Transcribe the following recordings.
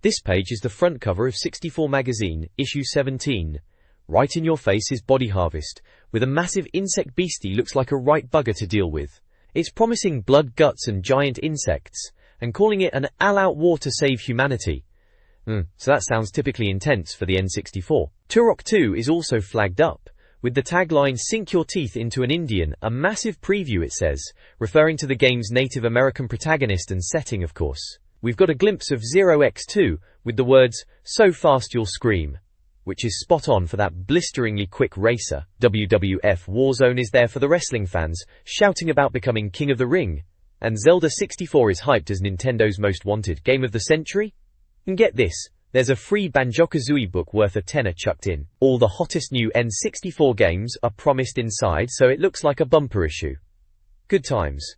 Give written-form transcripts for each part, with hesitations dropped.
This page is the front cover of 64 magazine, issue 17. Right in your face is Body Harvest, with a massive insect beastie looks like a right bugger to deal with. It's promising blood, guts and giant insects, and calling it an all-out war to save humanity. So that sounds typically intense for the N64. Turok 2 is also flagged up, with the tagline "Sink your teeth into an Indian," a massive preview it says, referring to the game's Native American protagonist and setting of course. We've got a glimpse of 0x2, with the words, "So fast you'll scream," which is spot on for that blisteringly quick racer. WWF Warzone is there for the wrestling fans, shouting about becoming King of the Ring. And Zelda 64 is hyped as Nintendo's most wanted game of the century. And get this, there's a free Banjo-Kazooie book worth a tenner chucked in. All the hottest new N64 games are promised inside, so it looks like a bumper issue. Good times.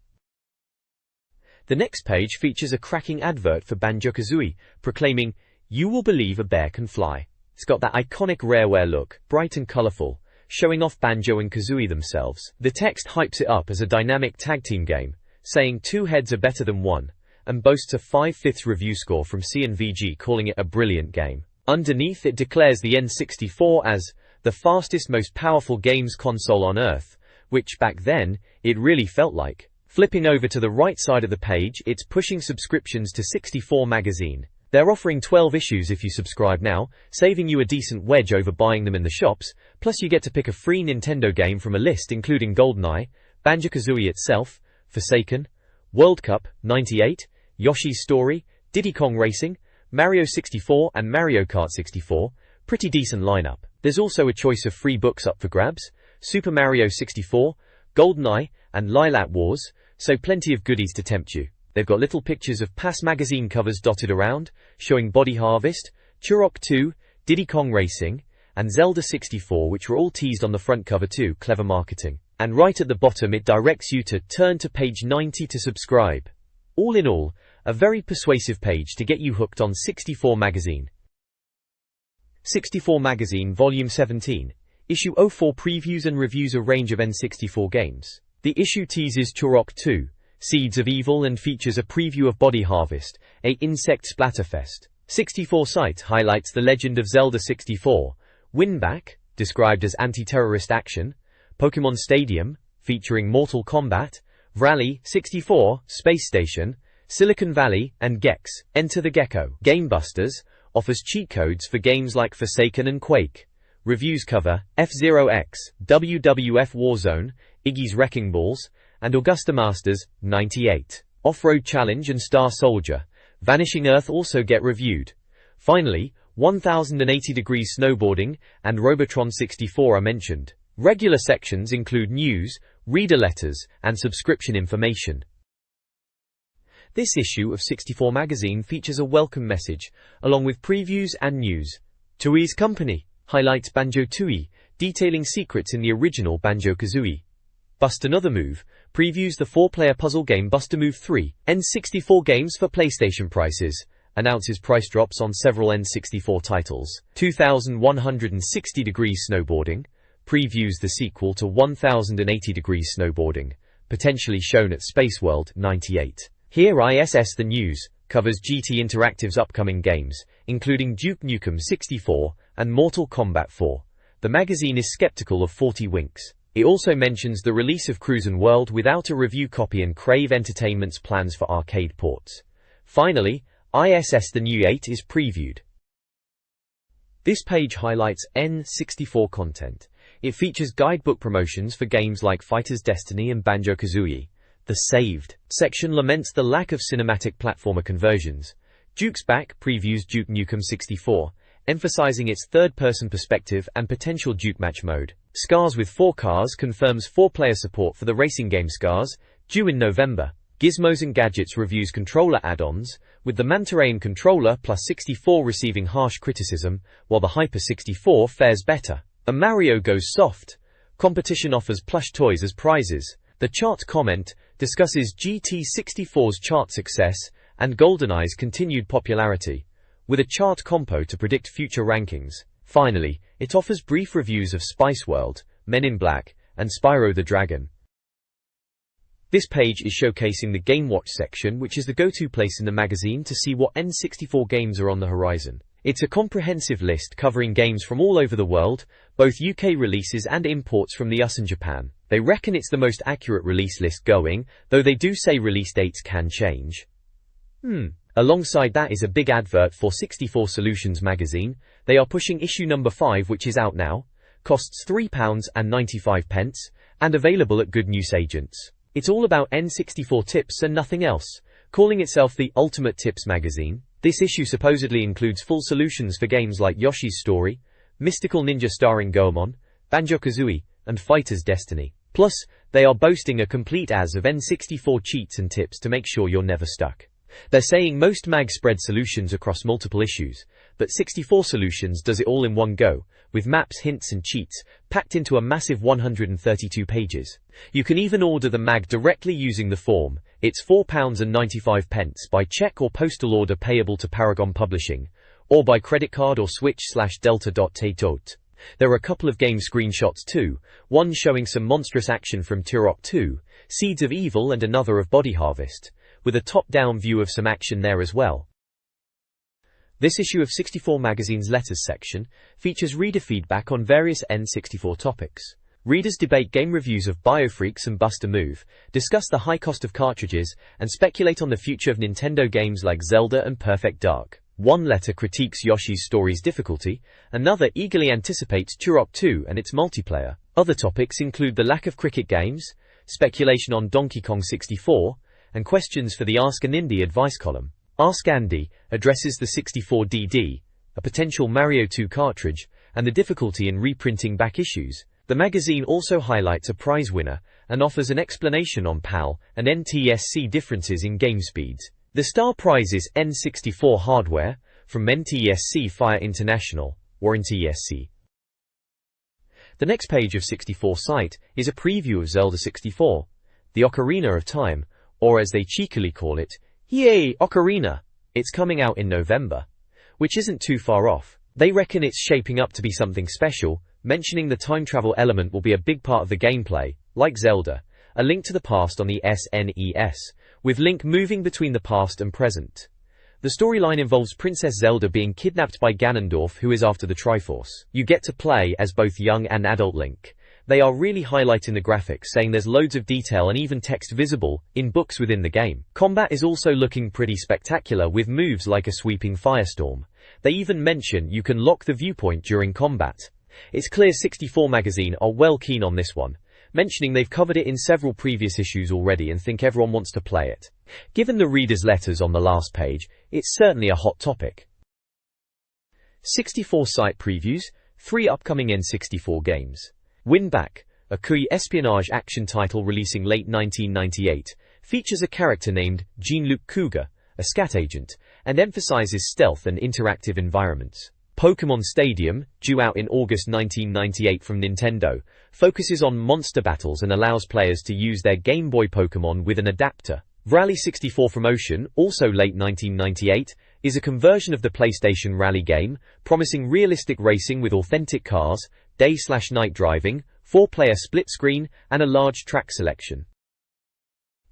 The next page features a cracking advert for Banjo-Kazooie, proclaiming, "You will believe a bear can fly." It's got that iconic Rareware look, bright and colourful, showing off Banjo and Kazooie themselves. The text hypes it up as a dynamic tag team game, saying 2 heads are better than 1, and boasts a 5/5 review score from C&VG calling it a brilliant game. Underneath it declares the N64 as the fastest, most powerful games console on Earth, which back then, it really felt like. Flipping over to the right side of the page, it's pushing subscriptions to 64 magazine. They're offering 12 issues if you subscribe now, saving you a decent wedge over buying them in the shops, plus you get to pick a free Nintendo game from a list including GoldenEye, Banjo-Kazooie itself, Forsaken, World Cup, 98, Yoshi's Story, Diddy Kong Racing, Mario 64 and Mario Kart 64, pretty decent lineup. There's also a choice of free books up for grabs, Super Mario 64, GoldenEye, and Lilac Wars, so plenty of goodies to tempt you. They've got little pictures of past magazine covers dotted around, showing Body Harvest, Turok 2, Diddy Kong Racing, and Zelda 64, which were all teased on the front cover too. Clever marketing. And right at the bottom it directs you to turn to page 90 to subscribe. All in all, a very persuasive page to get you hooked on 64 magazine. 64 magazine volume 17, issue 04 previews and reviews a range of N64 games. The issue teases Turok 2, Seeds of Evil, and features a preview of Body Harvest, a insect splatterfest. 64 site highlights the legend of Zelda 64, Winback, described as anti-terrorist action, Pokemon Stadium, featuring Mortal Kombat, Rally 64, Space Station, Silicon Valley, and Gex, Enter the Gecko. Gamebusters offers cheat codes for games like Forsaken and Quake. Reviews cover F-Zero-X, WWF Warzone, Iggy's Wrecking Balls, and Augusta Masters, 98. Off-Road Challenge and Star Soldier, Vanishing Earth also get reviewed. Finally, 1080 Degrees Snowboarding and Robotron 64 are mentioned. Regular sections include news, reader letters, and subscription information. This issue of 64 magazine features a welcome message, along with previews and news. Tooie's Company highlights Banjo-Tooie, detailing secrets in the original Banjo-Kazooie. Bust Another Move previews the 4-player puzzle game Bust-A-Move 3. N64 games for PlayStation prices, announces price drops on several N64 titles. 2160 Degrees Snowboarding previews the sequel to 1080 Degrees Snowboarding, potentially shown at Space World, 98. Here ISS The News covers GT Interactive's upcoming games, including Duke Nukem 64 and Mortal Kombat 4. The magazine is skeptical of 40 Winks. It also mentions the release of Cruisin' World without a review copy and Crave Entertainment's plans for arcade ports. Finally, ISS The New 8 is previewed. This page highlights N64 content. It features guidebook promotions for games like Fighter's Destiny and Banjo-Kazooie. The Saved section laments the lack of cinematic platformer conversions. Duke's Back previews Duke Nukem 64, emphasizing its third-person perspective and potential Duke match mode. Scars with 4 Cars confirms 4-player support for the racing game Scars, due in November. Gizmos and Gadgets reviews controller add-ons, with the Manta Ray controller plus 64 receiving harsh criticism, while the Hyper 64 fares better. A Mario Goes Soft competition offers plush toys as prizes. The chart comment discusses GT64's chart success and GoldenEye's continued popularity, with a chart compo to predict future rankings. Finally, it offers brief reviews of Spice World, Men in Black, and Spyro the Dragon. This page is showcasing the Game Watch section, which is the go-to place in the magazine to see what N64 games are on the horizon. It's a comprehensive list covering games from all over the world, both UK releases and imports from the US and Japan. They reckon it's the most accurate release list going, though they do say release dates can change. Alongside that is a big advert for 64 Solutions magazine. They are pushing issue number 5, which is out now, costs £3.95, and available at good newsagents. It's all about N64 tips and nothing else, calling itself the Ultimate Tips magazine. This issue supposedly includes full solutions for games like Yoshi's Story, Mystical Ninja starring Goemon, Banjo-Kazooie, and Fighter's Destiny. Plus, they are boasting a complete as of N64 cheats and tips to make sure you're never stuck. They're saying most mags spread solutions across multiple issues, but 64 Solutions does it all in one go, with maps, hints and cheats, packed into a massive 132 pages. You can even order the mag directly using the form. It's £4.95 by cheque or postal order payable to Paragon Publishing, or by credit card or switch/delta.tate. There are a couple of game screenshots too, one showing some monstrous action from Turok 2, Seeds of Evil, and another of Body Harvest, with a top-down view of some action there as well. This issue of 64 Magazine's Letters section features reader feedback on various N64 topics. Readers debate game reviews of Biofreaks and Buster Move, discuss the high cost of cartridges, and speculate on the future of Nintendo games like Zelda and Perfect Dark. One letter critiques Yoshi's Story's difficulty, another eagerly anticipates Turok 2 and its multiplayer. Other topics include the lack of cricket games, speculation on Donkey Kong 64, and questions for the Ask an Indie advice column. Ask Andy addresses the 64DD, a potential Mario 2 cartridge, and the difficulty in reprinting back issues. The magazine also highlights a prize winner and offers an explanation on PAL and NTSC differences in game speeds. The star prize is N64 hardware from NTSC Fire International, or NTSC. The next page of 64 site is a preview of Zelda 64, the Ocarina of Time, or as they cheekily call it, Yay, Ocarina! It's coming out in November, which isn't too far off. They reckon it's shaping up to be something special, mentioning the time travel element will be a big part of the gameplay, like Zelda, a link to the past on the SNES, with Link moving between the past and present. The storyline involves Princess Zelda being kidnapped by Ganondorf, who is after the Triforce. You get to play as both young and adult Link. They are really highlighting the graphics, saying there's loads of detail and even text visible in books within the game. Combat is also looking pretty spectacular, with moves like a sweeping firestorm. They even mention you can lock the viewpoint during combat. It's clear 64 Magazine are well keen on this one, mentioning they've covered it in several previous issues already and think everyone wants to play it. Given the reader's letters on the last page, it's certainly a hot topic. 64 site previews, 3 upcoming N64 games. Win Back, a Kui espionage action title releasing late 1998, features a character named Jean-Luc Cougar, a scat agent, and emphasizes stealth and interactive environments. Pokémon Stadium, due out in August 1998 from Nintendo, focuses on monster battles and allows players to use their Game Boy Pokémon with an adapter. Rally 64 from Ocean, also late 1998, is a conversion of the PlayStation Rally game, promising realistic racing with authentic cars, day/night driving, 4-player split screen, and a large track selection.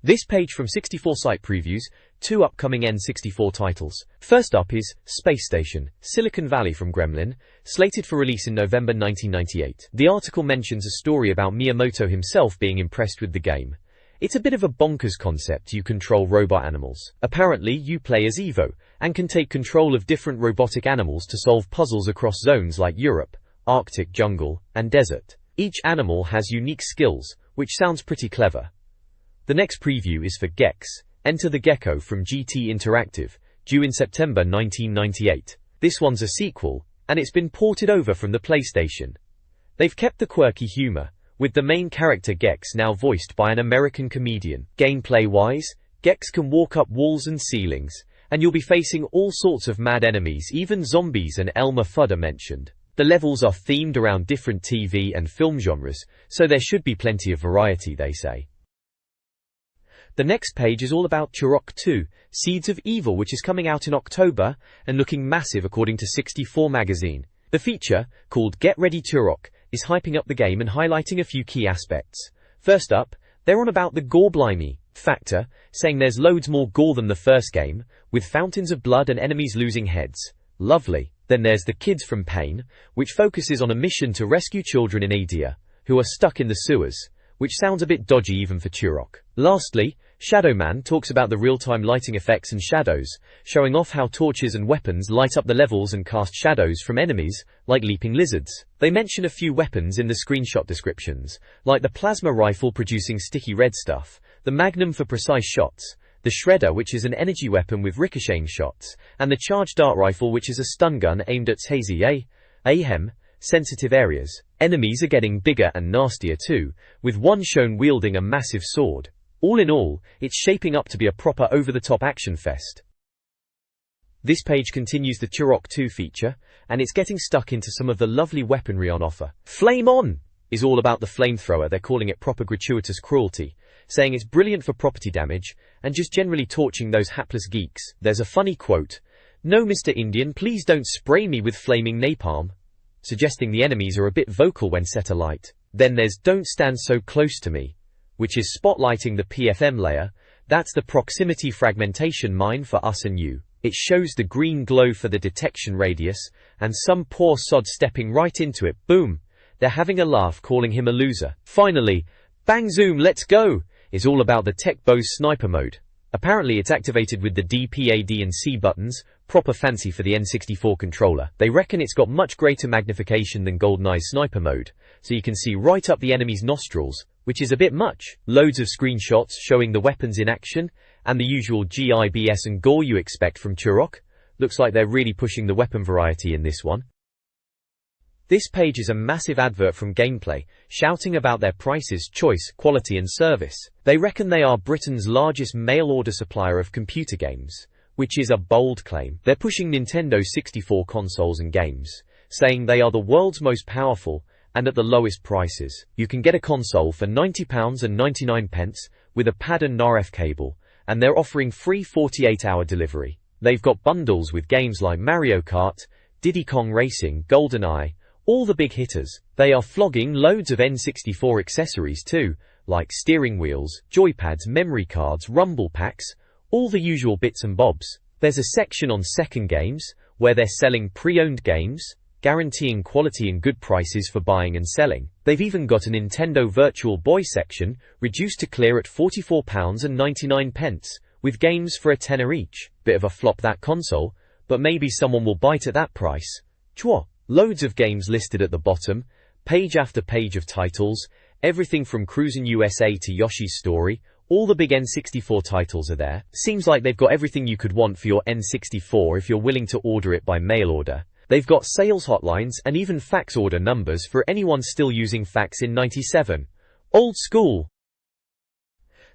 This page from 64 site previews 2 upcoming N64 titles. First up is Space Station, Silicon Valley from Gremlin, slated for release in November 1998. The article mentions a story about Miyamoto himself being impressed with the game. It's a bit of a bonkers concept. You control robot animals. Apparently, you play as Evo, and can take control of different robotic animals to solve puzzles across zones like Europe, Arctic jungle, and desert. Each animal has unique skills, which sounds pretty clever. The next preview is for Gex, Enter the Gecko from GT Interactive, due in September 1998. This one's a sequel, and it's been ported over from the PlayStation. They've kept the quirky humor, with the main character Gex now voiced by an American comedian. Gameplay-wise, Gex can walk up walls and ceilings, and you'll be facing all sorts of mad enemies, even zombies and Elmer Fudd are mentioned. The levels are themed around different TV and film genres, so there should be plenty of variety, they say. The next page is all about Turok 2, Seeds of Evil, which is coming out in October and looking massive according to 64 Magazine. The feature, called Get Ready Turok, is hyping up the game and highlighting a few key aspects. First up, They're on about the gore-blimey factor, saying there's loads more gore than the first game, with fountains of blood and enemies losing heads. Lovely. Then there's The Kids from Pain, which focuses on a mission to rescue children in India, who are stuck in the sewers, which sounds a bit dodgy even for Turok. Lastly, Shadow Man talks about the real-time lighting effects and shadows, showing off how torches and weapons light up the levels and cast shadows from enemies, like leaping lizards. They mention a few weapons in the screenshot descriptions, like the plasma rifle producing sticky red stuff, the Magnum for precise shots, the Shredder which is an energy weapon with ricocheting shots, and the charged dart rifle which is a stun gun aimed at hazy sensitive areas. Enemies are getting bigger and nastier too, with one shown wielding a massive sword. All in all, it's shaping up to be a proper over-the-top action fest. This page continues the Turok 2 feature, and it's getting stuck into some of the lovely weaponry on offer. Flame On is all about the flamethrower. They're calling it proper gratuitous cruelty, saying it's brilliant for property damage, and just generally torching those hapless geeks. There's a funny quote, "No Mr. Indian, please don't spray me with flaming napalm," suggesting the enemies are a bit vocal when set alight. Then there's Don't Stand So Close to Me, which is spotlighting the PFM layer. That's the proximity fragmentation mine for us and you. It shows the green glow for the detection radius, and some poor sod stepping right into it. Boom! They're having a laugh, calling him a loser. Finally, Bang Zoom Let's Go is all about the Tech Bose sniper mode. Apparently it's activated with the D, P, A, D and C buttons, proper fancy for the N64 controller. They reckon it's got much greater magnification than GoldenEye's sniper mode, so you can see right up the enemy's nostrils, which is a bit much. Loads of screenshots showing the weapons in action, and the usual GIBS and gore you expect from Turok. Looks like they're really pushing the weapon variety in this one. This page is a massive advert from Gameplay, shouting about their prices, choice, quality and service. They reckon they are Britain's largest mail-order supplier of computer games, which is a bold claim. They're pushing Nintendo 64 consoles and games, saying they are the world's most powerful and at the lowest prices. You can get a console for £90.99 with a pad and RF cable, and they're offering free 48-hour delivery. They've got bundles with games like Mario Kart, Diddy Kong Racing, GoldenEye, all the big hitters. They are flogging loads of N64 accessories too, like steering wheels, joypads, memory cards, rumble packs, all the usual bits and bobs. There's a section on second games, where they're selling pre-owned games, guaranteeing quality and good prices for buying and selling. They've even got a Nintendo Virtual Boy section, reduced to clear at £44.99, with games for a tenner each. Bit of a flop that console, but maybe someone will bite at that price. Chwa. Loads of games listed at the bottom, page after page of titles, everything from Cruisin' USA to Yoshi's Story, all the big N64 titles are there. Seems like they've got everything you could want for your N64 if you're willing to order it by mail order. They've got sales hotlines and even fax order numbers for anyone still using fax in '97. Old school!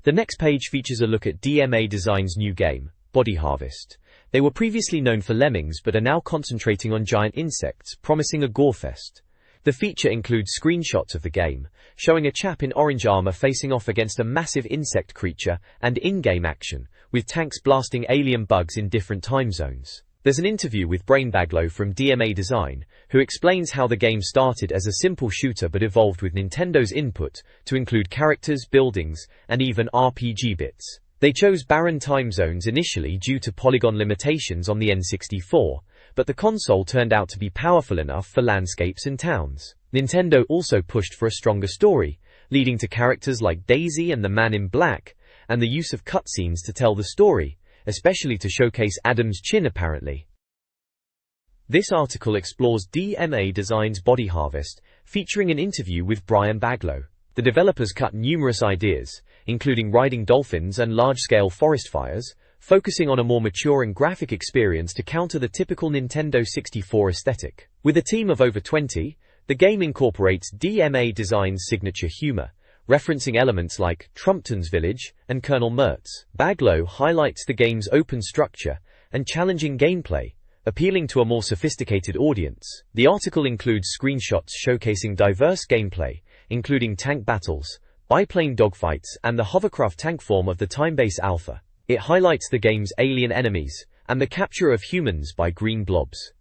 The next page features a look at DMA Design's new game, Body Harvest. They were previously known for lemmings but are now concentrating on giant insects, promising a gorefest. The feature includes screenshots of the game, showing a chap in orange armor facing off against a massive insect creature, and in-game action, with tanks blasting alien bugs in different time zones. There's an interview with Brain Baglow from DMA Design, who explains how the game started as a simple shooter but evolved with Nintendo's input to include characters, buildings, and even RPG bits. They chose barren time zones initially due to polygon limitations on the N64, but the console turned out to be powerful enough for landscapes and towns. Nintendo also pushed for a stronger story, leading to characters like Daisy and the Man in Black, and the use of cutscenes to tell the story, especially to showcase Adam's chin apparently. This article explores DMA Design's Body Harvest, featuring an interview with Brian Baglow. The developers cut numerous ideas, including riding dolphins and large-scale forest fires, focusing on a more mature and graphic experience to counter the typical Nintendo 64 aesthetic. With a team of over 20, the game incorporates DMA Design's signature humor, referencing elements like Trumpton's Village and Colonel Mertz. Baglow highlights the game's open structure and challenging gameplay, appealing to a more sophisticated audience. The article includes screenshots showcasing diverse gameplay, including tank battles, biplane dogfights, and the hovercraft tank form of the Timebase Alpha. It highlights the game's alien enemies, and the capture of humans by green blobs.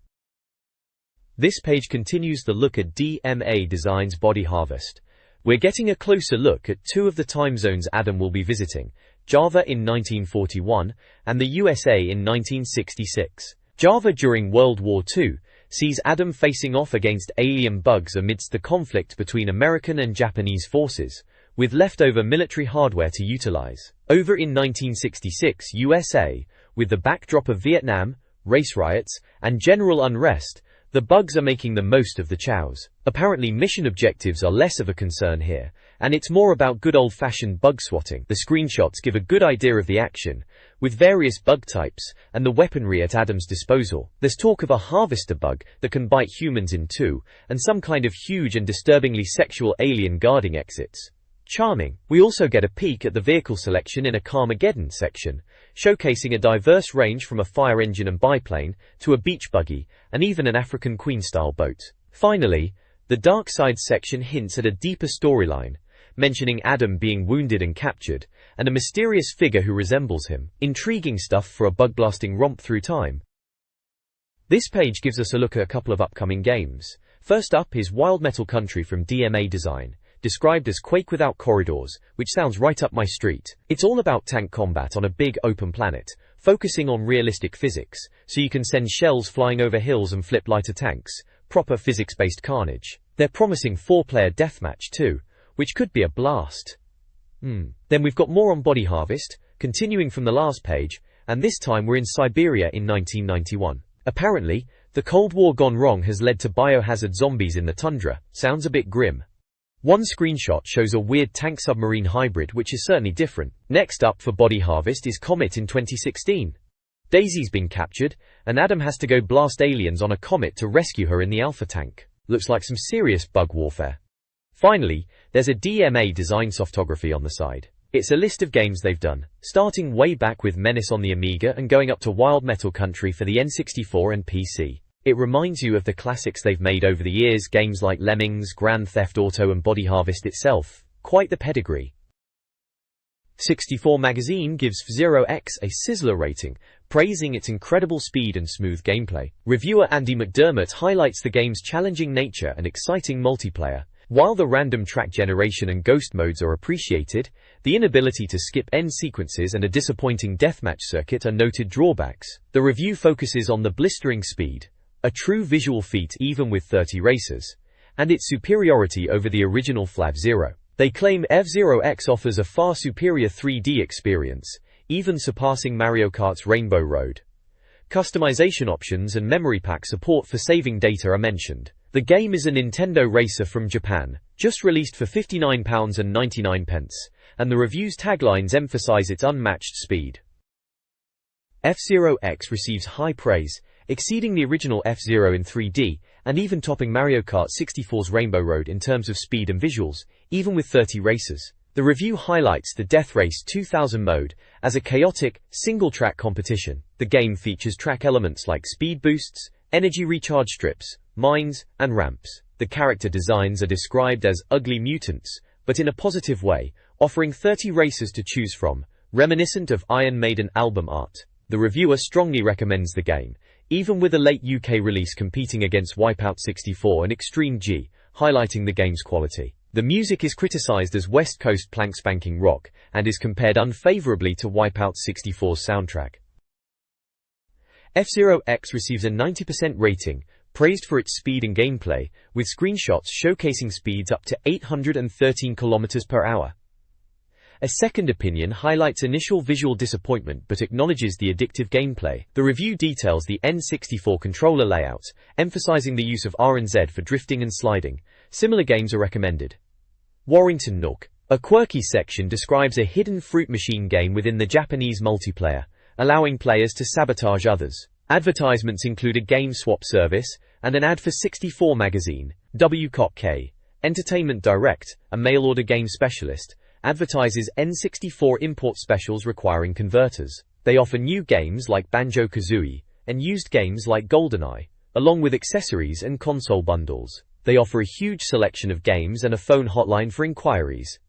This page continues the look at DMA Design's Body Harvest, We're getting a closer look at two of the time zones Adam will be visiting, Java in 1941 and the USA in 1966. Java during World War II sees Adam facing off against alien bugs amidst the conflict between American and Japanese forces, with leftover military hardware to utilize. Over in 1966 USA, with the backdrop of Vietnam, race riots, and general unrest, the bugs are making the most of the chows. Apparently mission objectives are less of a concern here, and it's more about good old-fashioned bug swatting. The screenshots give a good idea of the action, with various bug types and the weaponry at Adam's disposal. There's talk of a harvester bug that can bite humans in two, and some kind of huge and disturbingly sexual alien guarding exits. Charming. We also get a peek at the vehicle selection in a Carmageddon section, showcasing a diverse range from a fire engine and biplane to a beach buggy, and even an African Queen-style boat. Finally, the Dark Side section hints at a deeper storyline, mentioning Adam being wounded and captured, and a mysterious figure who resembles him. Intriguing stuff for a bug-blasting romp through time. This page gives us a look at a couple of upcoming games. First up is Wild Metal Country from DMA Design, described as Quake without corridors, which sounds right up my street. It's all about tank combat on a big open planet, focusing on realistic physics, so you can send shells flying over hills and flip lighter tanks, proper physics-based carnage. They're promising 4-player deathmatch too, which could be a blast. Then we've got more on Body Harvest, continuing from the last page, and this time we're in Siberia in 1991. Apparently, the Cold War gone wrong has led to biohazard zombies in the tundra. Sounds a bit grim. One screenshot shows a weird tank-submarine hybrid, which is certainly different. Next up for Body Harvest is Comet in 2016. Daisy's been captured, and Adam has to go blast aliens on a comet to rescue her in the Alpha tank. Looks like some serious bug warfare. Finally, there's a DMA Design softography on the side. It's a list of games they've done, starting way back with Menace on the Amiga and going up to Wild Metal Country for the N64 and PC. It reminds you of the classics they've made over the years, games like Lemmings, Grand Theft Auto and Body Harvest itself. Quite the pedigree. 64 Magazine gives F-Zero X a sizzler rating, praising its incredible speed and smooth gameplay. Reviewer Andy McDermott highlights the game's challenging nature and exciting multiplayer. While the random track generation and ghost modes are appreciated, the inability to skip end sequences and a disappointing deathmatch circuit are noted drawbacks. The review focuses on the blistering speed, a true visual feat even with 30 races, and its superiority over the original F-Zero. They claim F-Zero X offers a far superior 3D experience, even surpassing Mario Kart's Rainbow Road. Customization options and memory pack support for saving data are mentioned. The game is a Nintendo racer from Japan, just released for £59.99, and the review's taglines emphasize its unmatched speed. F-Zero X receives high praise, exceeding the original F-Zero in 3D, and even topping Mario Kart 64's Rainbow Road in terms of speed and visuals, even with 30 races. The review highlights the Death Race 2000 mode as a chaotic, single-track competition. The game features track elements like speed boosts, energy recharge strips, mines, and ramps. The character designs are described as ugly mutants, but in a positive way, offering 30 races to choose from, reminiscent of Iron Maiden album art. The reviewer strongly recommends the game, even with a late UK release competing against Wipeout 64 and Extreme G, highlighting the game's quality. The music is criticized as West Coast plank-spanking rock, and is compared unfavorably to Wipeout 64's soundtrack. F-Zero X receives a 90% rating, praised for its speed and gameplay, with screenshots showcasing speeds up to 813 km per hour. A second opinion highlights initial visual disappointment but acknowledges the addictive gameplay. The review details the N64 controller layout, emphasizing the use of R and Z for drifting and sliding. Similar games are recommended. Warrington Nook. A quirky section describes a hidden fruit machine game within the Japanese multiplayer, allowing players to sabotage others. Advertisements include a game swap service, and an ad for 64 Magazine. WCOK. Entertainment Direct, a mail-order game specialist, advertises N64 import specials requiring converters. They offer new games like Banjo-Kazooie, and used games like GoldenEye, along with accessories and console bundles. They offer a huge selection of games and a phone hotline for inquiries.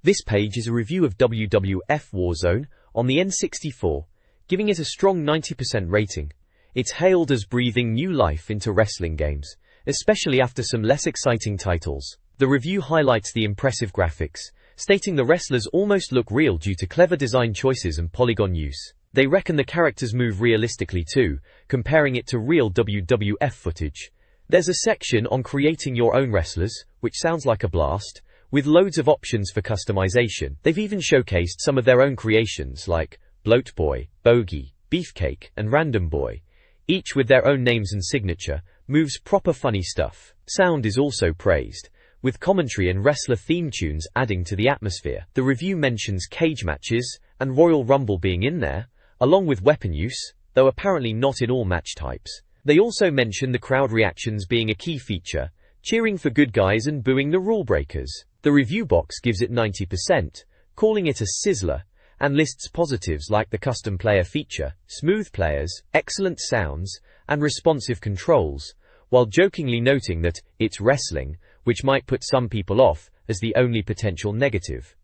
This page is a review of WWF Warzone on the N64, giving it a strong 90% rating. It's hailed as breathing new life into wrestling games, especially after some less exciting titles. The review highlights the impressive graphics, stating the wrestlers almost look real due to clever design choices and polygon use. They reckon the characters move realistically too, comparing it to real WWF footage. There's a section on creating your own wrestlers, which sounds like a blast, with loads of options for customization. They've even showcased some of their own creations like Bloat Boy, Bogey, Beefcake, and Random Boy, each with their own names and signature. Moves proper funny stuff. Sound is also praised, with commentary and wrestler theme tunes adding to the atmosphere. The review mentions cage matches and Royal Rumble being in there, along with weapon use, though apparently not in all match types. They also mention the crowd reactions being a key feature, cheering for good guys and booing the rule breakers. The review box gives it 90%, calling it a sizzler, and lists positives like the custom player feature, smooth players, excellent sounds, and responsive controls, while jokingly noting that it's wrestling, which might put some people off, as the only potential negative.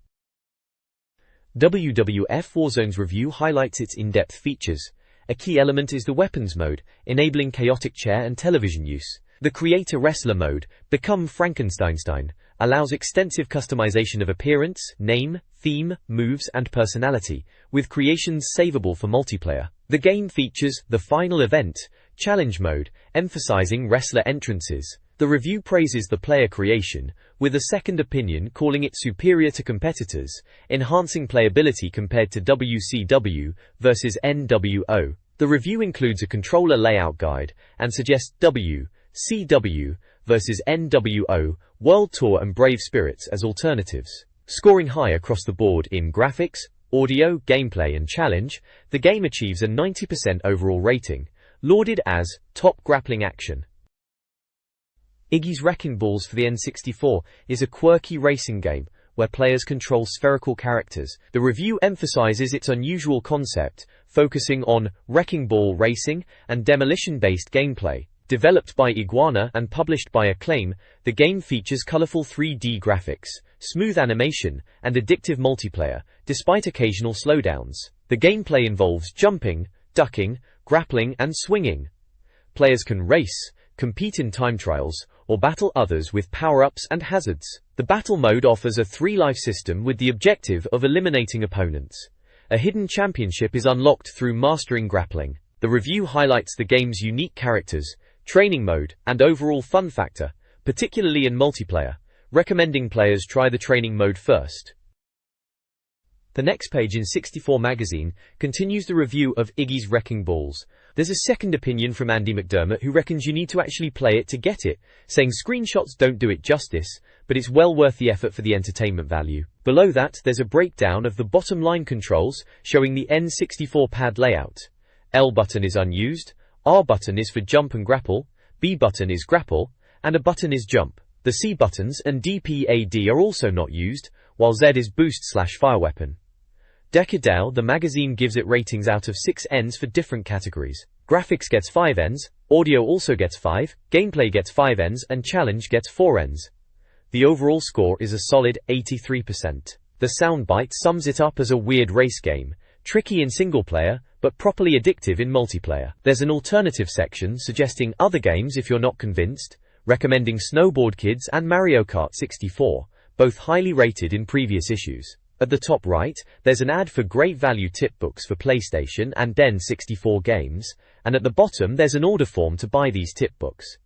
WWF Warzone's review highlights its in-depth features. A key element is the weapons mode, enabling chaotic chair and television use. The Creator-Wrestler mode, Become Frankensteinstein, allows extensive customization of appearance, name, theme, moves, and personality, with creations savable for multiplayer. The game features the Final Event, Challenge mode, emphasizing wrestler entrances. The review praises the player creation, with a second opinion calling it superior to competitors, enhancing playability compared to WCW versus NWO. The review includes a controller layout guide and suggests WCW versus NWO, World Tour and Brave Spirits as alternatives. Scoring high across the board in graphics, audio, gameplay and challenge, the game achieves a 90% overall rating, lauded as top grappling action. Iggy's Wrecking Balls for the N64 is a quirky racing game where players control spherical characters. The review emphasizes its unusual concept, focusing on wrecking ball racing and demolition-based gameplay. Developed by Iguana and published by Acclaim, the game features colorful 3D graphics, smooth animation, and addictive multiplayer, despite occasional slowdowns. The gameplay involves jumping, ducking, grappling, and swinging. Players can race, compete in time trials, or battle others with power-ups and hazards. The battle mode offers a 3-life system with the objective of eliminating opponents. A hidden championship is unlocked through mastering grappling. The review highlights the game's unique characters, training mode, and overall fun factor, particularly in multiplayer, recommending players try the training mode first. The next page in 64 magazine continues the review of Iggy's Wrecking Balls. There's a second opinion from Andy McDermott who reckons you need to actually play it to get it, saying screenshots don't do it justice, but it's well worth the effort for the entertainment value. Below that, there's a breakdown of the bottom line controls showing the N64 pad layout. L button is unused, R button is for jump and grapple, B button is grapple, and a button is jump. The C buttons and DPAD are also not used, while Z is boost/fire weapon. Decadal, the magazine gives it ratings out of 6 Ns for different categories. Graphics gets 5 Ns, audio also gets 5, gameplay gets 5 Ns, and challenge gets 4 Ns. The overall score is a solid 83%. The soundbite sums it up as a weird race game, tricky in single player, but properly addictive in multiplayer. There's an alternative section suggesting other games if you're not convinced, recommending Snowboard Kids and Mario Kart 64, both highly rated in previous issues. At the top right, there's an ad for great value tip books for PlayStation and N64 games, and at the bottom there's an order form to buy these tip books.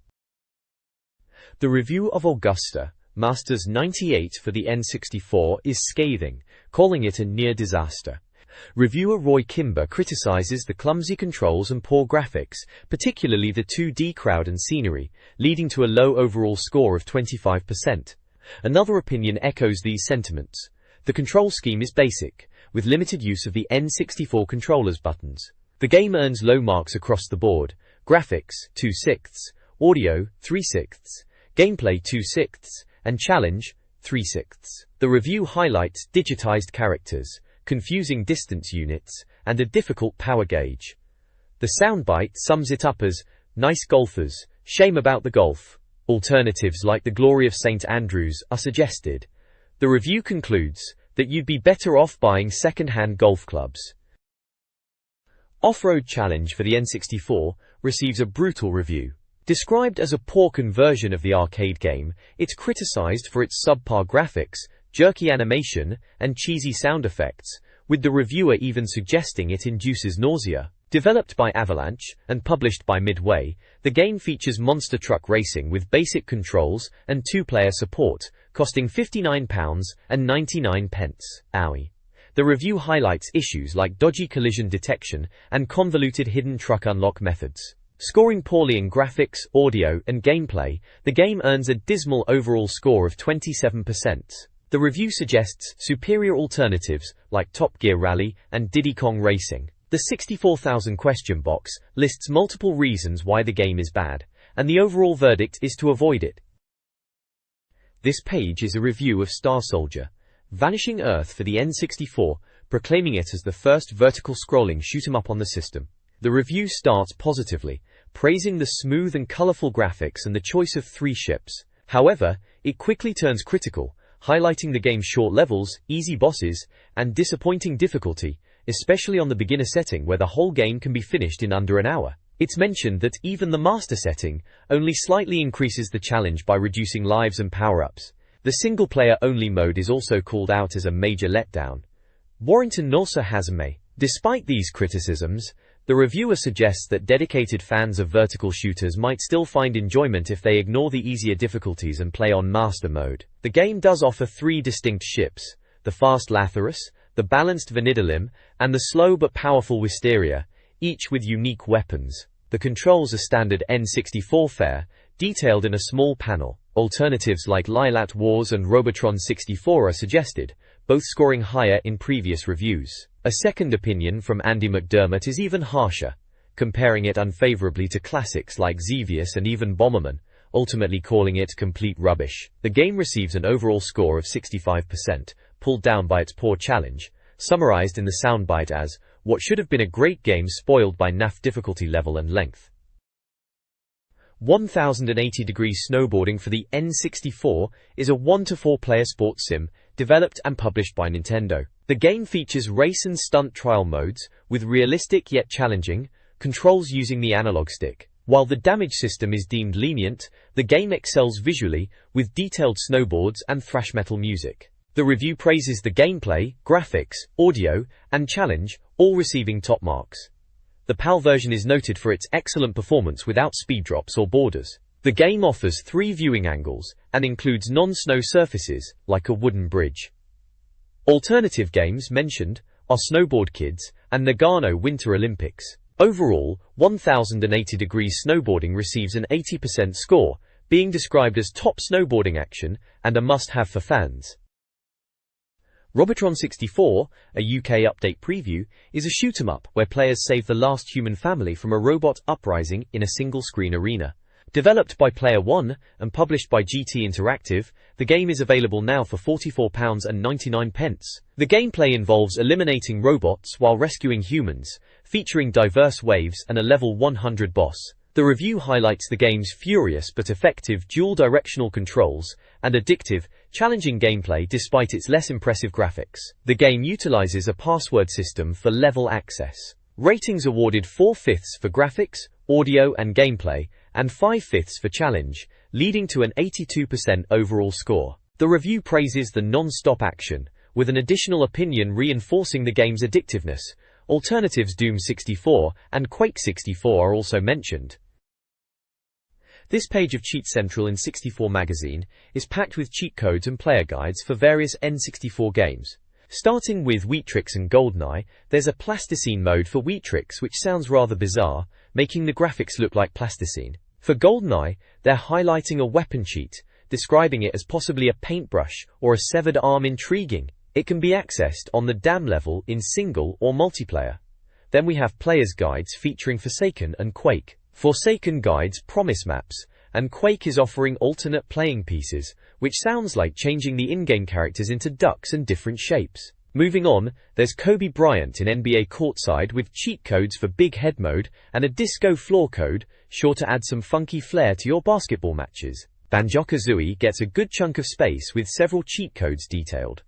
The review of Augusta, Masters 98 for the N64 is scathing, calling it a near disaster. Reviewer Roy Kimber criticizes the clumsy controls and poor graphics, particularly the 2D crowd and scenery, leading to a low overall score of 25%. Another opinion echoes these sentiments. The control scheme is basic, with limited use of the N64 controller's buttons. The game earns low marks across the board: graphics 2/6, audio 3/6, gameplay 2/6, and challenge 3/6. The review highlights digitized characters, confusing distance units, and a difficult power gauge. The soundbite sums it up as, "Nice golfers, shame about the golf." Alternatives like the Glory of St. Andrews are suggested. The review concludes that you'd be better off buying second-hand golf clubs. Off-Road Challenge for the N64 receives a brutal review. Described as a poor conversion of the arcade game, it's criticized for its subpar graphics, jerky animation, and cheesy sound effects, with the reviewer even suggesting it induces nausea. Developed by Avalanche and published by Midway, the game features monster truck racing with basic controls and two-player support, costing £59.99. Owie. The review highlights issues like dodgy collision detection and convoluted hidden truck unlock methods. Scoring poorly in graphics, audio, and gameplay, the game earns a dismal overall score of 27%. The review suggests superior alternatives like Top Gear Rally and Diddy Kong Racing. The 64,000 question box lists multiple reasons why the game is bad, and the overall verdict is to avoid it. This page is a review of Star Soldier: Vanishing Earth for the N64, proclaiming it as the first vertical scrolling shoot-'em-up on the system. The review starts positively, praising the smooth and colorful graphics and the choice of 3 ships. However, it quickly turns critical, highlighting the game's short levels, easy bosses, and disappointing difficulty, especially on the beginner setting where the whole game can be finished in under an hour. It's mentioned that even the master setting only slightly increases the challenge by reducing lives and power-ups. The single-player-only mode is also called out as a major letdown. Warrington Norsa Hazme. Despite these criticisms, the reviewer suggests that dedicated fans of vertical shooters might still find enjoyment if they ignore the easier difficulties and play on master mode. The game does offer 3 distinct ships: the fast Lathyrus, the balanced Vanidolim, and the slow but powerful Wisteria, each with unique weapons. The controls are standard N64 fare, detailed in a small panel. Alternatives like Lylat Wars and Robotron 64 are suggested, both scoring higher in previous reviews. A second opinion from Andy McDermott is even harsher, comparing it unfavorably to classics like Xevious and even Bomberman, ultimately calling it complete rubbish. The game receives an overall score of 65%, pulled down by its poor challenge, summarized in the soundbite as, "What should have been a great game spoiled by naff difficulty level and length." 1080 Degrees Snowboarding for the N64 is a 1-to-4 player sports sim, developed and published by Nintendo. The game features race and stunt trial modes, with realistic yet challenging controls using the analog stick. While the damage system is deemed lenient, the game excels visually, with detailed snowboards and thrash metal music. The review praises the gameplay, graphics, audio, and challenge, all receiving top marks. The PAL version is noted for its excellent performance without speed drops or borders. The game offers 3 viewing angles, and includes non-snow surfaces, like a wooden bridge. Alternative games mentioned are Snowboard Kids and Nagano Winter Olympics. Overall, 1080 Degrees Snowboarding receives an 80% score, being described as top snowboarding action and a must-have for fans. Robotron 64, a UK update preview, is a shoot-'em-up where players save the last human family from a robot uprising in a single-screen arena. Developed by Player One and published by GT Interactive, the game is available now for £44.99. The gameplay involves eliminating robots while rescuing humans, featuring diverse waves and a level 100 boss. The review highlights the game's furious but effective dual-directional controls and addictive, challenging gameplay despite its less impressive graphics. The game utilizes a password system for level access. Ratings awarded 4/5 for graphics, audio and gameplay, and 5/5 for challenge, leading to an 82% overall score. The review praises the non-stop action, with an additional opinion reinforcing the game's addictiveness. Alternatives Doom 64 and Quake 64 are also mentioned. This page of Cheat Central in 64 magazine is packed with cheat codes and player guides for various N64 games. Starting with Wheatrix and GoldenEye, there's a plasticine mode for Wheatrix which sounds rather bizarre, making the graphics look like plasticine. For GoldenEye, they're highlighting a weapon cheat, describing it as possibly a paintbrush or a severed arm. Intriguing. It can be accessed on the dam level in single or multiplayer. Then we have players' guides featuring Forsaken and Quake. Forsaken guides promise maps, and Quake is offering alternate playing pieces, which sounds like changing the in-game characters into ducks and different shapes. Moving on, there's Kobe Bryant in NBA Courtside with cheat codes for Big Head mode and a disco floor code, sure to add some funky flair to your basketball matches. Banjo-Kazooie gets a good chunk of space with several cheat codes detailed.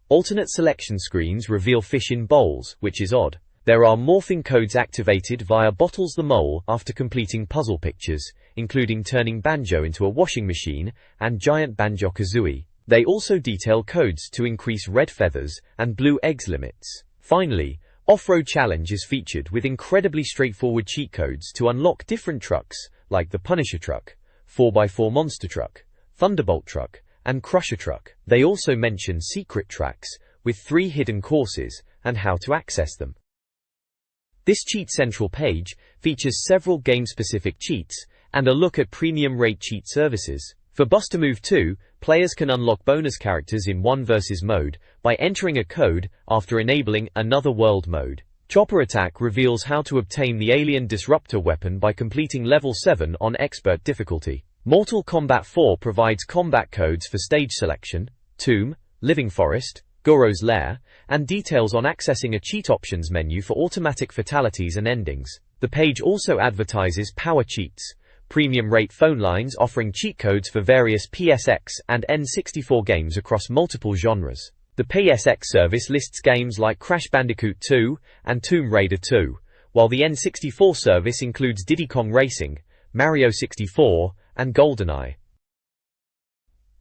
Alternate selection screens reveal fish in bowls, which is odd. There are morphing codes activated via Bottles the Mole after completing puzzle pictures, including turning Banjo into a washing machine and Giant Banjo-Kazooie. They also detail codes to increase red feathers and blue eggs limits. Finally, Off-Road Challenge is featured with incredibly straightforward cheat codes to unlock different trucks, like the Punisher Truck, 4x4 Monster Truck, Thunderbolt Truck, and Crusher Truck. They also mention secret tracks, with 3 hidden courses, and how to access them. This Cheat Central page features several game-specific cheats, and a look at premium rate cheat services. For Bust a Move 2, players can unlock bonus characters in 1 vs mode by entering a code after enabling Another World mode. Chopper Attack reveals how to obtain the Alien Disruptor weapon by completing level 7 on expert difficulty. Mortal Kombat 4 provides combat codes for stage selection, Tomb, Living Forest, Goro's Lair, and details on accessing a cheat options menu for automatic fatalities and endings. The page also advertises power cheats, premium rate phone lines offering cheat codes for various PSX and N64 games across multiple genres. The PSX service lists games like Crash Bandicoot 2 and Tomb Raider 2, while the N64 service includes Diddy Kong Racing, Mario 64, and GoldenEye.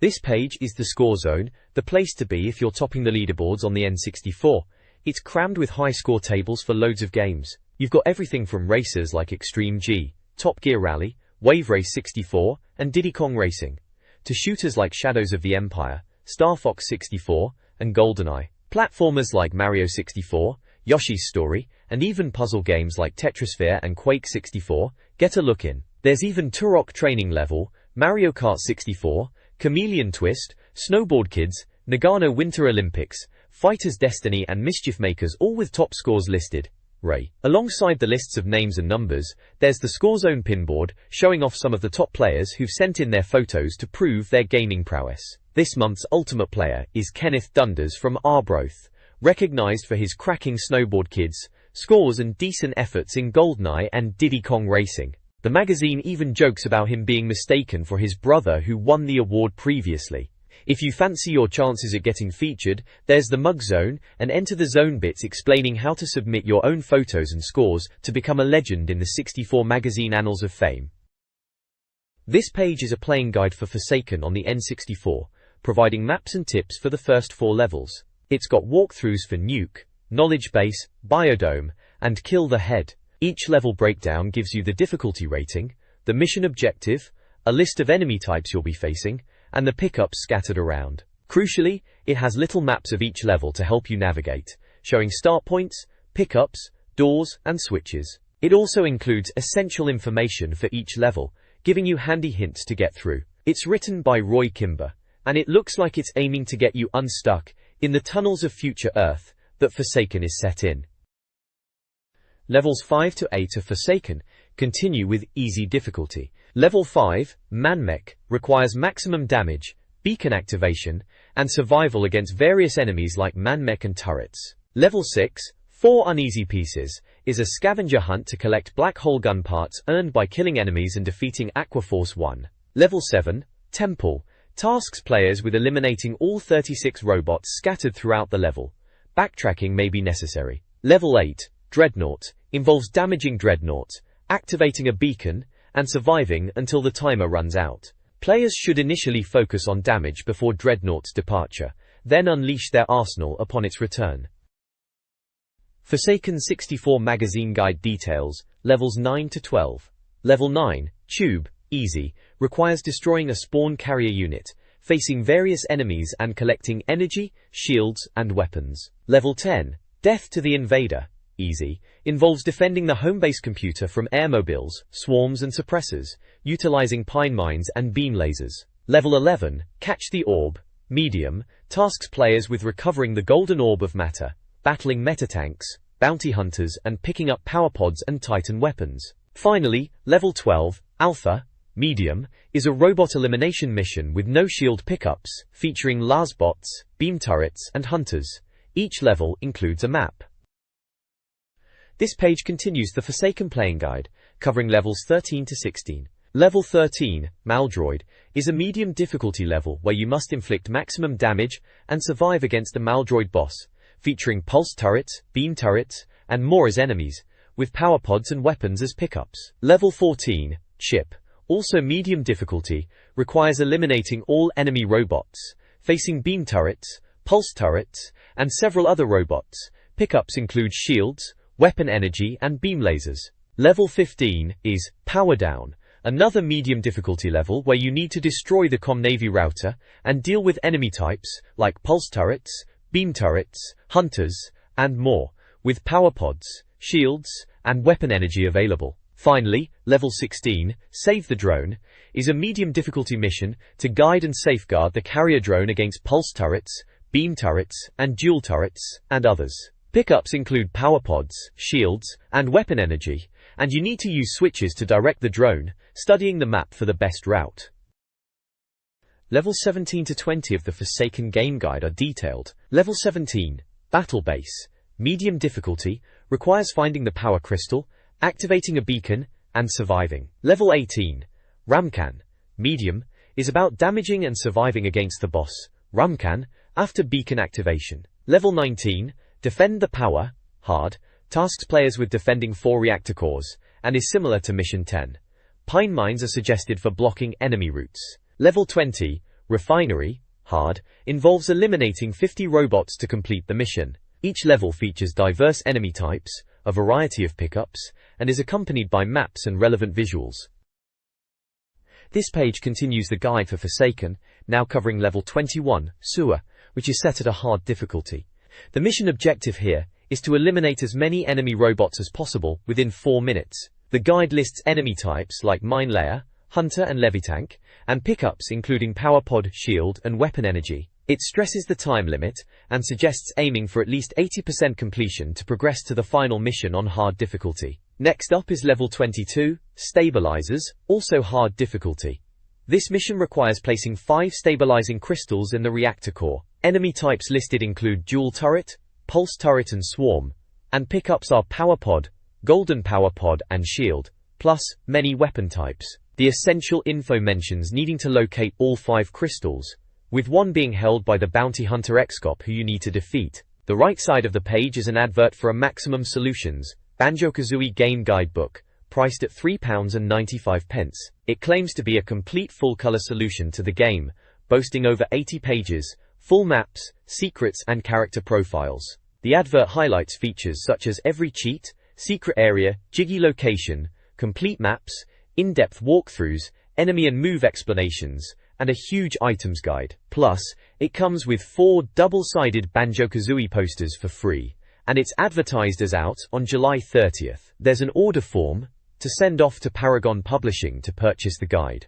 This page is the Score Zone, the place to be if you're topping the leaderboards on the N64. It's crammed with high score tables for loads of games. You've got everything from racers like Extreme G, Top Gear Rally, Wave Race 64, and Diddy Kong Racing, to shooters like Shadows of the Empire, Star Fox 64, and GoldenEye. Platformers like Mario 64, Yoshi's Story, and even puzzle games like Tetrisphere and Quake 64, get a look in. There's even Turok Training Level, Mario Kart 64, Chameleon Twist, Snowboard Kids, Nagano Winter Olympics, Fighters Destiny and Mischief Makers, all with top scores listed. Alongside the lists of names and numbers, there's the Score Zone pinboard, showing off some of the top players who've sent in their photos to prove their gaming prowess. This month's ultimate player is Kenneth Dunders from Arbroath, recognized for his cracking Snowboard Kids scores and decent efforts in GoldenEye and Diddy Kong Racing. The magazine even jokes about him being mistaken for his brother who won the award previously. If you fancy your chances at getting featured, there's the Mug Zone, and Enter the Zone bits explaining how to submit your own photos and scores to become a legend in the 64 magazine annals of fame. This page is a playing guide for Forsaken on the N64, providing maps and tips for the first 4 levels. It's got walkthroughs for Nuke, Knowledge Base, Biodome, and Kill the Head. Each level breakdown gives you the difficulty rating, the mission objective, a list of enemy types you'll be facing, and the pickups scattered around. Crucially, it has little maps of each level to help you navigate, showing start points, pickups, doors, and switches. It also includes essential information for each level, giving you handy hints to get through. It's written by Roy Kimber, and it looks like it's aiming to get you unstuck in the tunnels of future Earth that Forsaken is set in. Levels 5 to 8 of Forsaken continue with easy difficulty. Level 5, Manmech, requires maximum damage, beacon activation, and survival against various enemies like Manmech and turrets. Level 6, 4 Uneasy Pieces, is a scavenger hunt to collect black hole gun parts earned by killing enemies and defeating Aquaforce 1. Level 7, Temple, tasks players with eliminating all 36 robots scattered throughout the level. Backtracking may be necessary. Level 8, Dreadnought, involves damaging Dreadnoughts, activating a beacon, and surviving until the timer runs out. Players should initially focus on damage before Dreadnought's departure, then unleash their arsenal upon its return. Forsaken 64 magazine guide details, levels 9 to 12. Level 9, Tube, easy, requires destroying a spawn carrier unit, facing various enemies and collecting energy, shields, and weapons. Level 10, Death to the Invader, easy, involves defending the home base computer from airmobiles, swarms and suppressors, utilizing pine mines and beam lasers. Level 11, Catch the Orb, medium, tasks players with recovering the golden orb of matter, battling metatanks, bounty hunters and picking up power pods and titan weapons. Finally, Level 12, Alpha, medium, is a robot elimination mission with no shield pickups, featuring lasbots, beam turrets and hunters. Each level includes a map. This page continues the Forsaken playing guide, covering levels 13 to 16. Level 13, Maldroid, is a medium difficulty level where you must inflict maximum damage and survive against the Maldroid boss, featuring pulse turrets, beam turrets, and more as enemies, with power pods and weapons as pickups. Level 14, Chip, also medium difficulty, requires eliminating all enemy robots, facing beam turrets, pulse turrets, and several other robots. Pickups include shields, weapon energy, and beam lasers. Level 15 is Power Down, another medium difficulty level where you need to destroy the ComNavy router and deal with enemy types like pulse turrets, beam turrets, hunters, and more, with power pods, shields, and weapon energy available. Finally, Level 16, Save the Drone, is a medium difficulty mission to guide and safeguard the carrier drone against pulse turrets, beam turrets, and dual turrets, and others. Pickups include power pods, shields, and weapon energy, and you need to use switches to direct the drone, studying the map for the best route. Levels 17 to 20 of the Forsaken Game Guide are detailed. Level 17, Battle Base, medium difficulty, requires finding the power crystal, activating a beacon, and surviving. Level 18, Ramkan, medium, is about damaging and surviving against the boss, Ramkan, after beacon activation. Level 19, Defend the Power, hard, tasks players with defending 4 reactor cores, and is similar to Mission 10. Pine mines are suggested for blocking enemy routes. Level 20, Refinery, hard, involves eliminating 50 robots to complete the mission. Each level features diverse enemy types, a variety of pickups, and is accompanied by maps and relevant visuals. This page continues the guide for Forsaken, now covering Level 21, Sewer, which is set at a hard difficulty. The mission objective here is to eliminate as many enemy robots as possible within 4 minutes. The guide lists enemy types like Mine Layer, Hunter and Levitank, and pickups including Power Pod, Shield, and Weapon Energy. It stresses the time limit and suggests aiming for at least 80% completion to progress to the final mission on hard difficulty. Next up is Level 22, Stabilizers, also hard difficulty. This mission requires placing 5 stabilizing crystals in the reactor core. Enemy types listed include Dual Turret, Pulse Turret and Swarm, and pickups are Power Pod, Golden Power Pod and Shield, plus many weapon types. The essential info mentions needing to locate all 5 crystals, with one being held by the bounty hunter Excop who you need to defeat. The right side of the page is an advert for a Maximum Solutions Banjo-Kazooie game guidebook, priced at £3.95. It claims to be a complete full-color solution to the game, boasting over 80 pages, full maps, secrets and character profiles. The advert highlights features such as every cheat, secret area, jiggy location, complete maps, in-depth walkthroughs, enemy and move explanations, and a huge items guide. Plus, it comes with 4 double-sided Banjo-Kazooie posters for free, and it's advertised as out on July 30th. There's an order form to send off to Paragon Publishing to purchase the guide.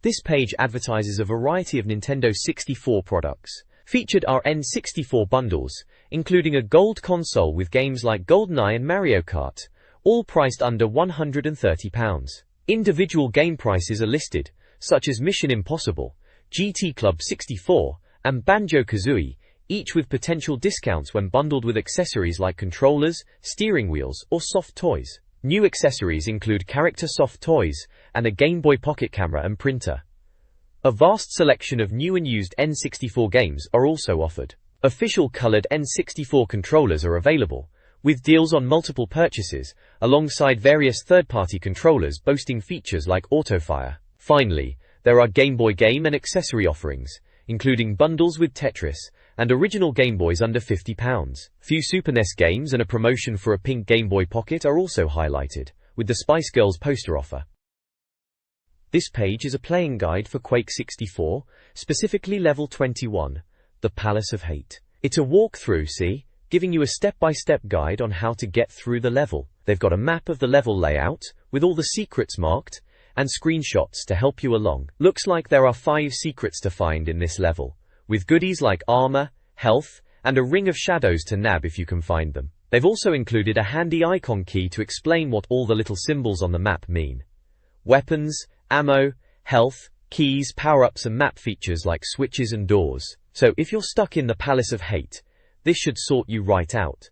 This page advertises a variety of Nintendo 64 products. Featured are N64 bundles, including a gold console with games like GoldenEye and Mario Kart, all priced under £130. Individual game prices are listed, such as Mission Impossible, GT Club 64, and Banjo-Kazooie, each with potential discounts when bundled with accessories like controllers, steering wheels, or soft toys. New accessories include character soft toys, and a Game Boy Pocket camera and printer. A vast selection of new and used N64 games are also offered. Official colored N64 controllers are available, with deals on multiple purchases, alongside various third-party controllers boasting features like autofire. Finally, there are Game Boy game and accessory offerings, including bundles with Tetris, and original Game Boys under £50. Few Super NES games and a promotion for a pink Game Boy Pocket are also highlighted, with the Spice Girls poster offer. This page is a playing guide for Quake 64, specifically Level 21, The Palace of Hate. It's a walkthrough, see, giving you a step-by-step guide on how to get through the level. They've got a map of the level layout, with all the secrets marked, and screenshots to help you along. Looks like there are 5 secrets to find in this level, with goodies like armor, health, and a ring of shadows to nab if you can find them. They've also included a handy icon key to explain what all the little symbols on the map mean. Weapons, ammo, health, keys, power-ups and map features like switches and doors. So if you're stuck in the Palace of Hate, this should sort you right out.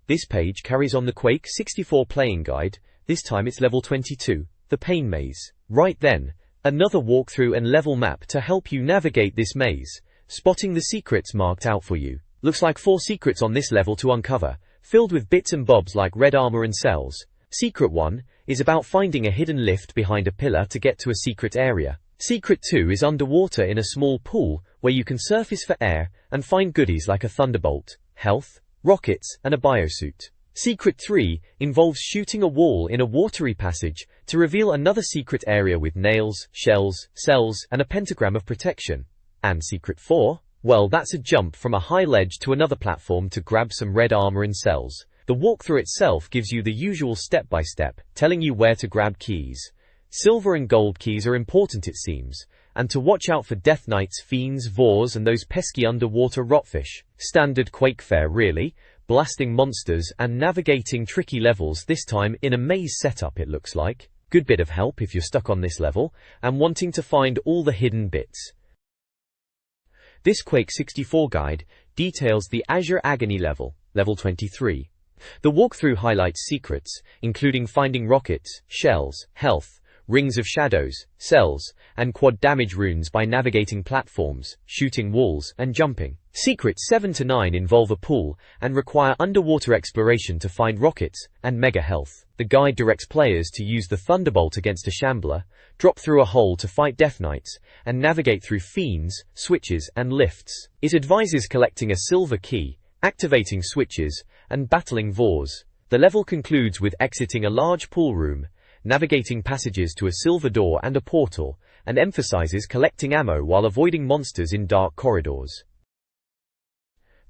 This page carries on the Quake 64 playing guide. This time it's Level 22, The Pain Maze. Right then, another walkthrough and level map to help you navigate this maze, spotting the secrets marked out for you. Looks like 4 secrets on this level to uncover, filled with bits and bobs like red armor and cells. Secret 1 is about finding a hidden lift behind a pillar to get to a secret area. Secret 2 is underwater in a small pool where you can surface for air and find goodies like a thunderbolt, health, rockets, and a biosuit. Secret 3 involves shooting a wall in a watery passage to reveal another secret area with nails, shells, cells, and a pentagram of protection. And Secret 4? Well, that's a jump from a high ledge to another platform to grab some red armor and cells. The walkthrough itself gives you the usual step-by-step, telling you where to grab keys. Silver and gold keys are important it seems, and to watch out for Death Knights, fiends, Vors, and those pesky underwater rotfish. Standard Quake fare really, blasting monsters and navigating tricky levels, this time in a maze setup it looks like. Good bit of help if you're stuck on this level and wanting to find all the hidden bits. This Quake 64 guide details the Azure Agony level, level 23. The walkthrough highlights secrets, including finding rockets, shells, health, rings of shadows, cells, and quad damage runes by navigating platforms, shooting walls, and jumping. Secrets 7 to 9 involve a pool and require underwater exploration to find rockets and mega health. The guide directs players to use the Thunderbolt against a shambler, drop through a hole to fight Death Knights, and navigate through fiends, switches, and lifts. It advises collecting a silver key, activating switches, and battling Vors. The level concludes with exiting a large pool room, navigating passages to a silver door and a portal, and emphasizes collecting ammo while avoiding monsters in dark corridors.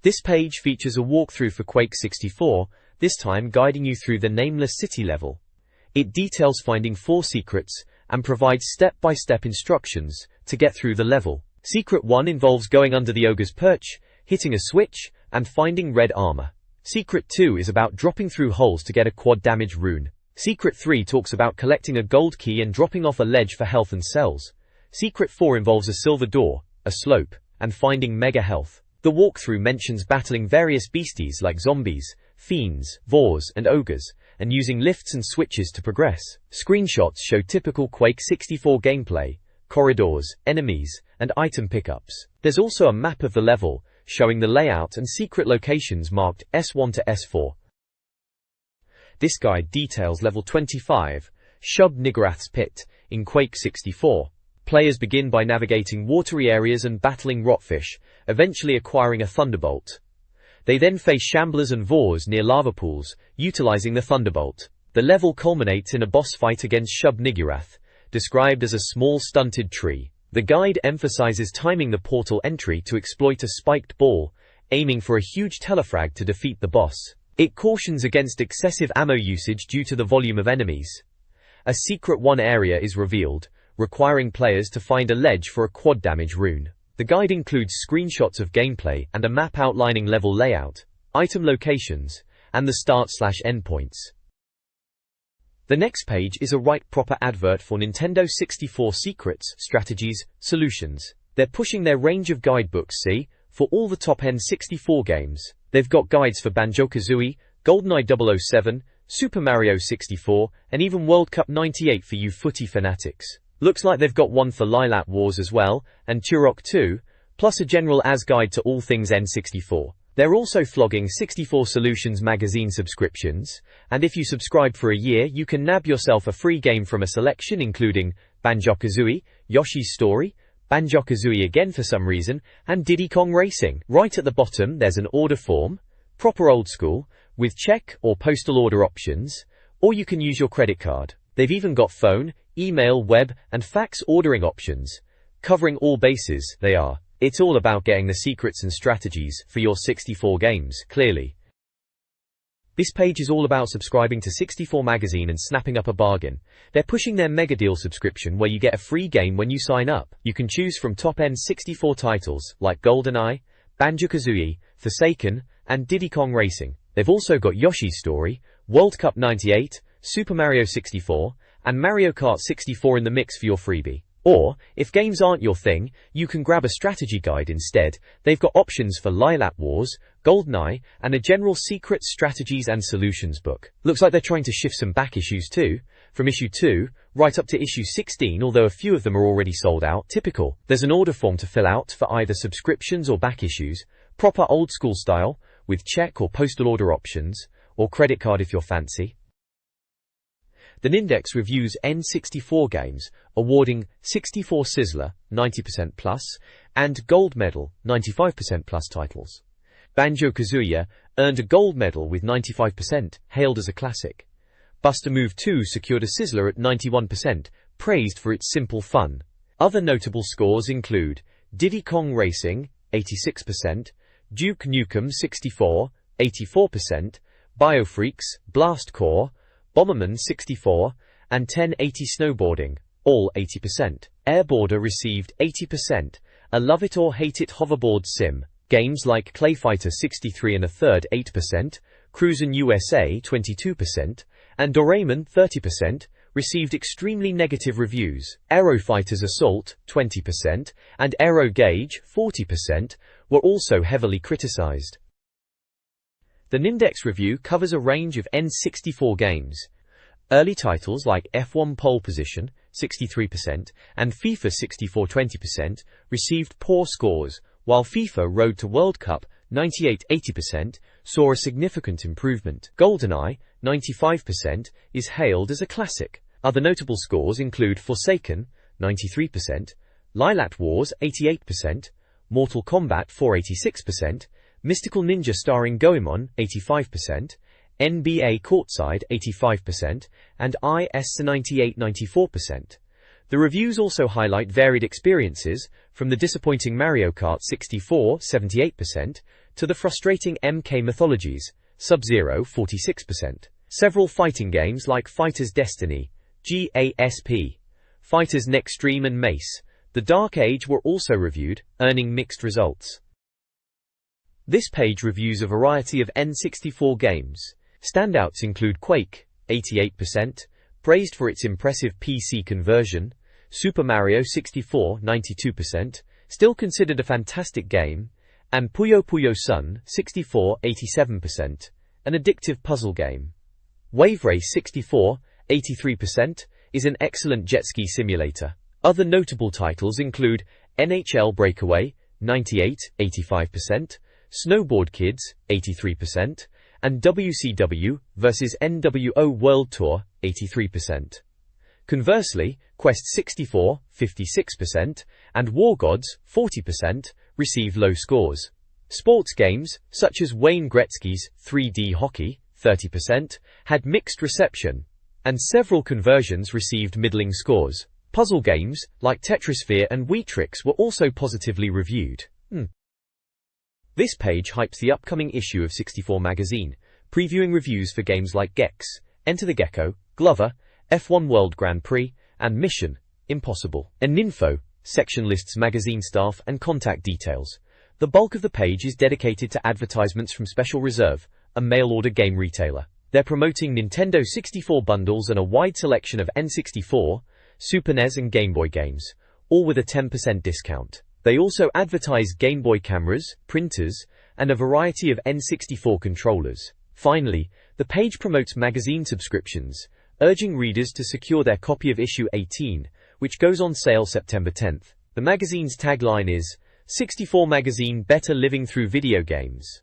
This page features a walkthrough for Quake 64, this time guiding you through the Nameless City level. It details finding 4 secrets and provides step-by-step instructions to get through the level. Secret 1 involves going under the ogre's perch, hitting a switch, and finding red armor. Secret 2 is about dropping through holes to get a quad damage rune. Secret 3 talks about collecting a gold key and dropping off a ledge for health and cells. Secret 4 involves a silver door, a slope, and finding mega health. The walkthrough mentions battling various beasties like zombies, fiends, Vors, and ogres, and using lifts and switches to progress. Screenshots show typical Quake 64 gameplay, corridors, enemies, and item pickups. There's also a map of the level, showing the layout and secret locations marked S1 to S4. This guide details level 25, Shub Niggurath's Pit, in Quake 64. Players begin by navigating watery areas and battling rotfish, eventually acquiring a Thunderbolt. They then face shamblers and Vors near lava pools, utilizing the Thunderbolt. The level culminates in a boss fight against Shub Niggurath, described as a small stunted tree. The guide emphasizes timing the portal entry to exploit a spiked ball, aiming for a huge telefrag to defeat the boss. It cautions against excessive ammo usage due to the volume of enemies. A Secret 1 area is revealed, requiring players to find a ledge for a quad damage rune. The guide includes screenshots of gameplay and a map outlining level layout, item locations, and the start/end points. The next page is a right proper advert for Nintendo 64 Secrets, Strategies, Solutions. They're pushing their range of guidebooks, see, for all the top-end 64 games. They've got guides for Banjo-Kazooie, GoldenEye 007, Super Mario 64, and even World Cup 98 for you footy fanatics. Looks like they've got one for Lilat Wars as well, and Turok 2, plus a general as guide to all things N64. They're also flogging 64 Solutions magazine subscriptions, and if you subscribe for a year you can nab yourself a free game from a selection including Banjo-Kazooie, Yoshi's Story, Banjo-Kazooie again for some reason, and Diddy Kong Racing. Right at the bottom there's an order form, proper old school, with check or postal order options, or you can use your credit card. They've even got phone, email, web, and fax ordering options. Covering all bases, they are. It's all about getting the secrets and strategies for your 64 games, clearly. This page is all about subscribing to 64 Magazine and snapping up a bargain. They're pushing their mega deal subscription where you get a free game when you sign up. You can choose from top-end 64 titles like GoldenEye, Banjo-Kazooie, Forsaken, and Diddy Kong Racing. They've also got Yoshi's Story, World Cup 98, Super Mario 64, and Mario Kart 64 in the mix for your freebie. Or, if games aren't your thing, you can grab a strategy guide instead. They've got options for Lilat Wars, GoldenEye, and a general secret strategies and solutions book. Looks like they're trying to shift some back issues too, from issue 2, right up to issue 16, although a few of them are already sold out. Typical. There's an order form to fill out for either subscriptions or back issues, Proper old-school style, with check or postal order options, or credit card if you're fancy. The Nindex reviews N64 games, awarding 64 Sizzler, 90% plus, and Gold Medal, 95% plus titles. Banjo-Kazooie earned a gold medal with 95%, hailed as a classic. Buster Move 2 secured a Sizzler at 91%, praised for its simple fun. Other notable scores include Diddy Kong Racing, 86%, Duke Nukem 64, 84%, Biofreaks, Blast Corps, Bomberman 64, and 1080 Snowboarding, all 80%. Airboarder received 80%, a love it or hate it hoverboard sim. Games like Clayfighter 63 and a third 8%, Cruisin' USA 22%, and Doraemon 30%, received extremely negative reviews. Aero Fighters Assault 20% and Aero Gauge 40% were also heavily criticized. The Nindex review covers a range of N64 games. Early titles like F1 Pole Position 63% and FIFA 64 20% received poor scores, while FIFA Road to World Cup 98-80% saw a significant improvement. GoldenEye 95% is hailed as a classic. Other notable scores include Forsaken 93%, Lilat Wars 88%, Mortal Kombat 4 86%, Mystical Ninja starring Goemon 85%, NBA Courtside 85%, and IS 98 94%. The reviews also highlight varied experiences, from the disappointing Mario Kart 64 78% to the frustrating MK Mythologies Sub-Zero 46%. Several fighting games like Fighter's Destiny, GASP, Fighters Nextream and Mace, The Dark Age were also reviewed, earning mixed results. This page reviews a variety of N64 games. Standouts include Quake, 88%, praised for its impressive PC conversion, Super Mario 64, 92%, still considered a fantastic game, and Puyo Puyo Sun, 64, 87%, an addictive puzzle game. Wave Race 64, 83%, is an excellent jet ski simulator. Other notable titles include NHL Breakaway, 98, 85%, Snowboard Kids, 83%, and WCW vs NWO World Tour, 83%. Conversely, Quest 64, 56%, and War Gods, 40%, received low scores. Sports games, such as Wayne Gretzky's 3D Hockey, 30%, had mixed reception, and several conversions received middling scores. Puzzle games, like Tetrisphere and Weetrix, were also positively reviewed. This page hypes the upcoming issue of 64 magazine, previewing reviews for games like Gex, Enter the Gecko, Glover, F1 World Grand Prix, and Mission Impossible. An info section lists magazine staff and contact details. The bulk of the page is dedicated to advertisements from Special Reserve, a mail-order game retailer. They're promoting Nintendo 64 bundles and a wide selection of N64, Super NES and Game Boy games, all with a 10% discount. They also advertise Game Boy cameras, printers, and a variety of N64 controllers. Finally, the page promotes magazine subscriptions, urging readers to secure their copy of issue 18, which goes on sale September 10th. The magazine's tagline is, 64 Magazine, better living through video games.